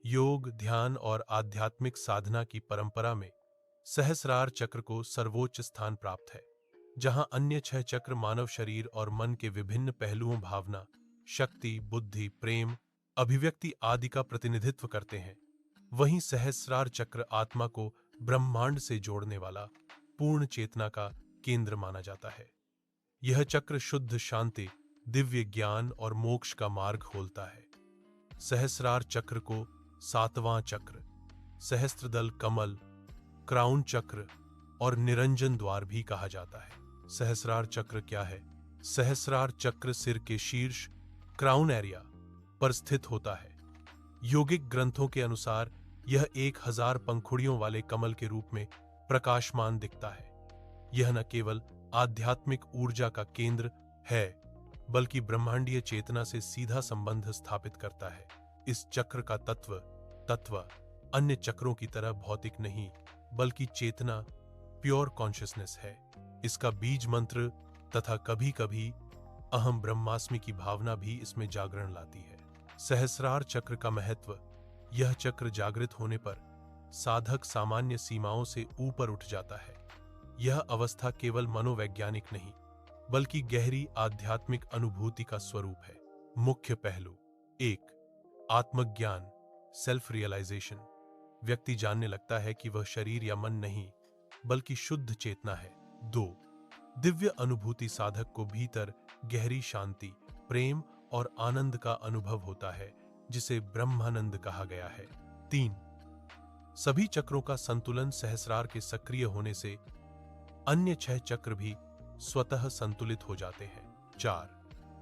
योग, ध्यान और आध्यात्मिक साधना की परंपरा में सहस्रार चक्र को सर्वोच्च स्थान प्राप्त है। जहां अन्य 6 चक्र मानव शरीर और मन के विभिन्न पहलुओं भावना, शक्ति, बुद्धि, प्रेम, अभिव्यक्ति आदि का प्रतिनिधित्व करते हैं, वहीं सहस्रार चक्र आत्मा को ब्रह्मांड से जोड़ने वाला पूर्ण चेतना का केंद्र माना जाता है। यह चक्र शुद्ध शांति, दिव्य ज्ञान और मोक्ष का मार्ग खोलता है। सहस्रार चक्र को सातवां चक्र, सहस्त्रदल कमल, क्राउन चक्र और निरंजन द्वार भी कहा जाता है। सहस्रार चक्र क्या है? सहस्रार चक्र सिर के शीर्ष क्राउन एरिया पर स्थित होता है। योगिक ग्रंथों के अनुसार यह 1000 पंखुड़ियों वाले कमल के रूप में प्रकाशमान दिखता है। यह न केवल आध्यात्मिक ऊर्जा का केंद्र है, बल्कि ब्रह्मांडीय चेतना से सीधा संबंध स्थापित करता है। इस चक्र का तत्व अन्य चक्रों की तरह भौतिक नहीं, बल्कि चेतना, प्योर कॉन्शियसनेस है। इसका बीज मंत्र तथा कभी कभी अहम ब्रह्मास्मि की भावना भी इसमें जागरण लाती है। सहस्रार चक्र का महत्व: यह चक्र जागृत होने पर साधक सामान्य सीमाओं से ऊपर उठ जाता है। यह अवस्था केवल मनोवैज्ञानिक नहीं, बल्कि गहरी आध्यात्मिक अनुभूति का स्वरूप है। मुख्य पहलू: 1. आत्मज्ञान, सेल्फ रियलाइजेशन। व्यक्ति जानने लगता है कि वह शरीर या मन नहीं, बल्कि शुद्ध चेतना है। 2. दिव्य अनुभूति। साधक को भीतर गहरी शांति, प्रेम और आनंद का अनुभव होता है, जिसे ब्रह्मानंद कहा गया है। 3. सभी चक्रों का संतुलन। सहस्रार के सक्रिय होने से अन्य 6 चक्र भी स्वतः संतुलित हो जाते हैं। 4.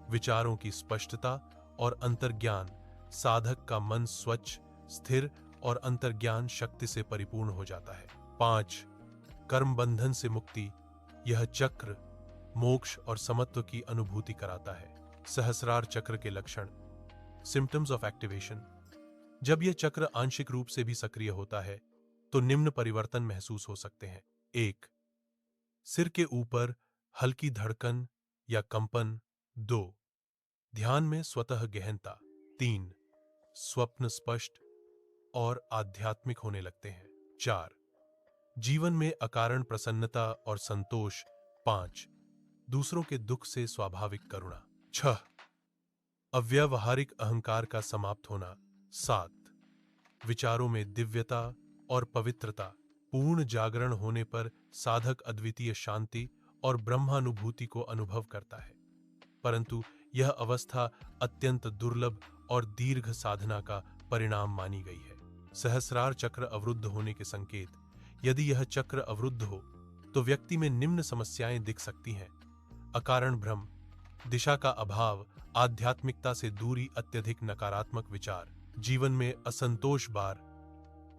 विचारों की स्पष्टता और अंतर्ज्ञान। साधक का मन स्वच्छ, स्थिर और अंतर्ज्ञान शक्ति से परिपूर्ण हो जाता है। 5. कर्म बंधन से मुक्ति। यह चक्र मोक्ष और समत्व की अनुभूति कराता है। सहस्रार चक्र के लक्षण: सिम्टम्स ऑफ एक्टिवेशन। जब यह चक्र आंशिक रूप से भी सक्रिय होता है तो निम्न परिवर्तन महसूस हो सकते हैं। 1. सिर के ऊपर हल्की धड़कन या कंपन। 2. ध्यान में स्वतः गहनता। 3. स्वप्न स्पष्ट और आध्यात्मिक होने लगते हैं। 4. जीवन में अकारण प्रसन्नता और संतोष। 5. दूसरों के दुख से स्वाभाविक करुणा। 6. अव्यावहारिक अहंकार का समाप्त होना। 7. विचारों में दिव्यता और पवित्रता। पूर्ण जागरण होने पर साधक अद्वितीय शांति और ब्रह्मानुभूति को अनुभव करता है, परंतु यह अवस्था अत्यंत दुर्लभ और दीर्घ साधना का परिणाम मानी गई है। सहस्रार चक्र अवरुद्ध होने के संकेत: यदि यह चक्र अवरुद्ध हो तो व्यक्ति में निम्न समस्याएं दिख सकती हैं: अकारण भ्रम, दिशा का अभाव, आध्यात्मिकता से दूरी, अत्यधिक नकारात्मक विचार, जीवन में असंतोष,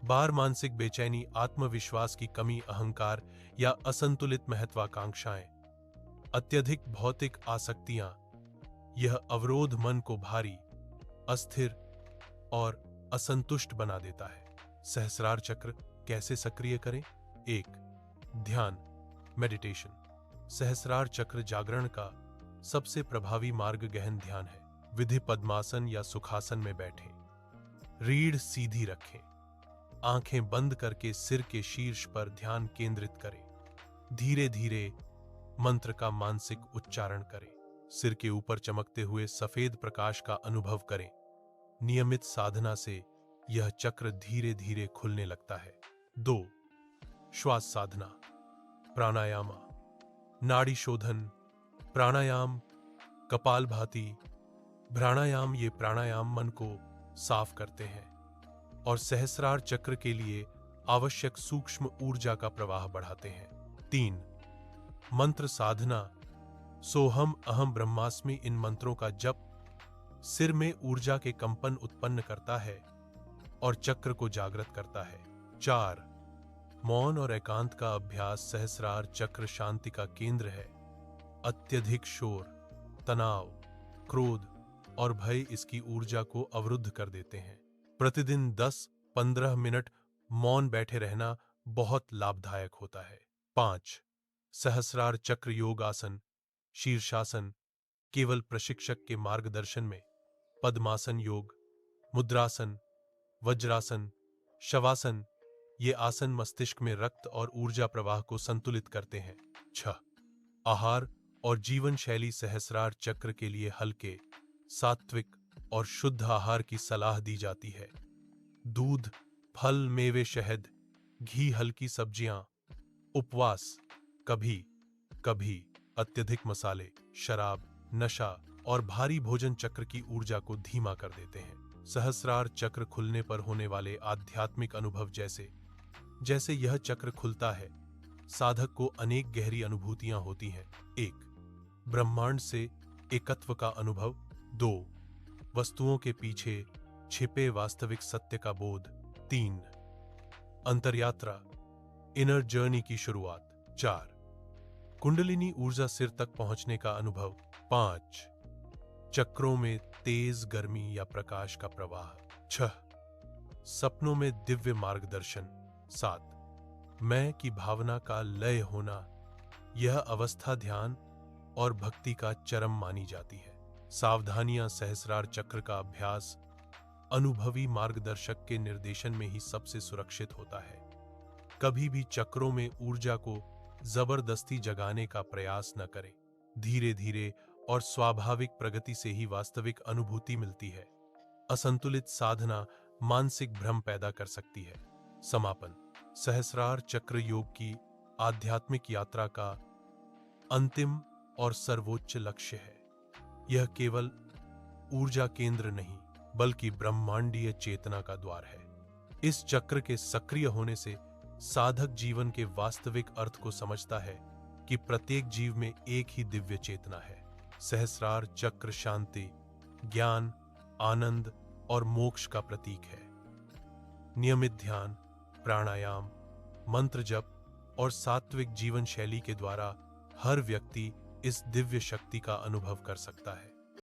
बार मानसिक बेचैनी, आत्मविश्वास की कमी, अहंकार या असंतुलित महत्वाकांक्षाएं, अत्यधिक भौतिक आसक्तियां। यह अवरोध मन को भारी, अस्थिर और असंतुष्ट बना देता है। सहस्रार चक्र कैसे सक्रिय करें? 1. ध्यान, मेडिटेशन। सहस्रार चक्र जागरण का सबसे प्रभावी मार्ग गहन ध्यान है। विधि पद्मासन या सुखासन में बैठें। रीढ़ सीधी रखें। आंखें बंद करके सिर के शीर्ष पर ध्यान केंद्रित करें। धीरे धीरे मंत्र का मानसिक उच्चारण करें। सिर के ऊपर चमकते हुए सफेद प्रकाश का अनुभव करें। नियमित साधना से यह चक्र धीरे धीरे खुलने लगता है। 2. श्वास साधना, प्राणायाम, नाड़ी शोधन, प्राणायाम, कपालभाति, प्राणायाम। ये प्राणायाम मन को साफ करते हैं और सहस्रार चक्र के लिए आवश्यक सूक्ष्म ऊर्जा का प्रवाह बढ़ाते हैं। 3. मंत्र साधना, सोहम अहम ब्रह्मास्मि। इन मंत्रों का जप सिर में ऊर्जा के कंपन उत्पन्न करता है और चक्र को जागृत करता है। 4. मौन और एकांत का अभ्यास। सहस्रार चक्र शांति का केंद्र है। अत्यधिक शोर, तनाव, क्रोध और भय इसकी ऊर्जा को अवरुद्ध कर देते हैं। प्रतिदिन 10-15 मिनट मौन बैठे रहना बहुत लाभदायक होता है। 5. सहस्रार चक्र योग आसन, शीर्षासन। केवल प्रशिक्षक के मार्गदर्शन में पद्मासन योग, मुद्रासन वज्रासन, शवासन, ये आसन मस्तिष्क में रक्त और ऊर्जा प्रवाह को संतुलित करते हैं। 6. आहार और जीवन शैली। सहस्रार चक्र के लिए हल्के, सात्विक और शुद्ध आहार की सलाह दी जाती है। दूध, फल, मेवे, शहद, घी, हल्की सब्जियां। उपवास, कभी कभी अत्यधिक मसाले, शराब, नशा और भारी भोजन चक्र की ऊर्जा को धीमा कर देते हैं। सहस्रार चक्र खुलने पर होने वाले आध्यात्मिक अनुभव। जैसे जैसे यह चक्र खुलता है, साधक को अनेक गहरी अनुभूतियां होती हैं। 1. ब्रह्मांड से एकत्व का अनुभव। 2. वस्तुओं के पीछे छिपे वास्तविक सत्य का बोध। 3. अंतर्यात्रा, इनर जर्नी की शुरुआत। 4. कुंडलिनी ऊर्जा, सिर तक पहुंचने का अनुभव। 5. चक्रों में तेज गर्मी या प्रकाश का प्रवाह। 6. सपनों में दिव्य मार्गदर्शन। 7. मैं की भावना का लय होना। यह अवस्था ध्यान और भक्ति का चरम मानी जाती है। सावधानियां। सहस्रार चक्र का अभ्यास अनुभवी मार्गदर्शक के निर्देशन में ही सबसे सुरक्षित होता है। कभी भी चक्रों में ऊर्जा को जबरदस्ती जगाने का प्रयास न करें। धीरे धीरे और स्वाभाविक प्रगति से ही वास्तविक अनुभूति मिलती है। असंतुलित साधना मानसिक भ्रम पैदा कर सकती है। समापन। सहस्रार चक्र योग की आध्यात्मिक यात्रा का अंतिम और सर्वोच्च लक्ष्य है। यह केवल ऊर्जा केंद्र नहीं, बल्कि ब्रह्मांडीय चेतना का द्वार है। इस चक्र के सक्रिय होने से साधक जीवन के वास्तविक अर्थ को समझता है कि प्रत्येक जीव में एक ही दिव्य चेतना है। सहस्रार चक्र शांति, ज्ञान, आनंद और मोक्ष का प्रतीक है। नियमित ध्यान, प्राणायाम, मंत्र जप और सात्विक जीवन शैली के द्वारा हर व्यक्ति इस दिव्य शक्ति का अनुभव कर सकता है।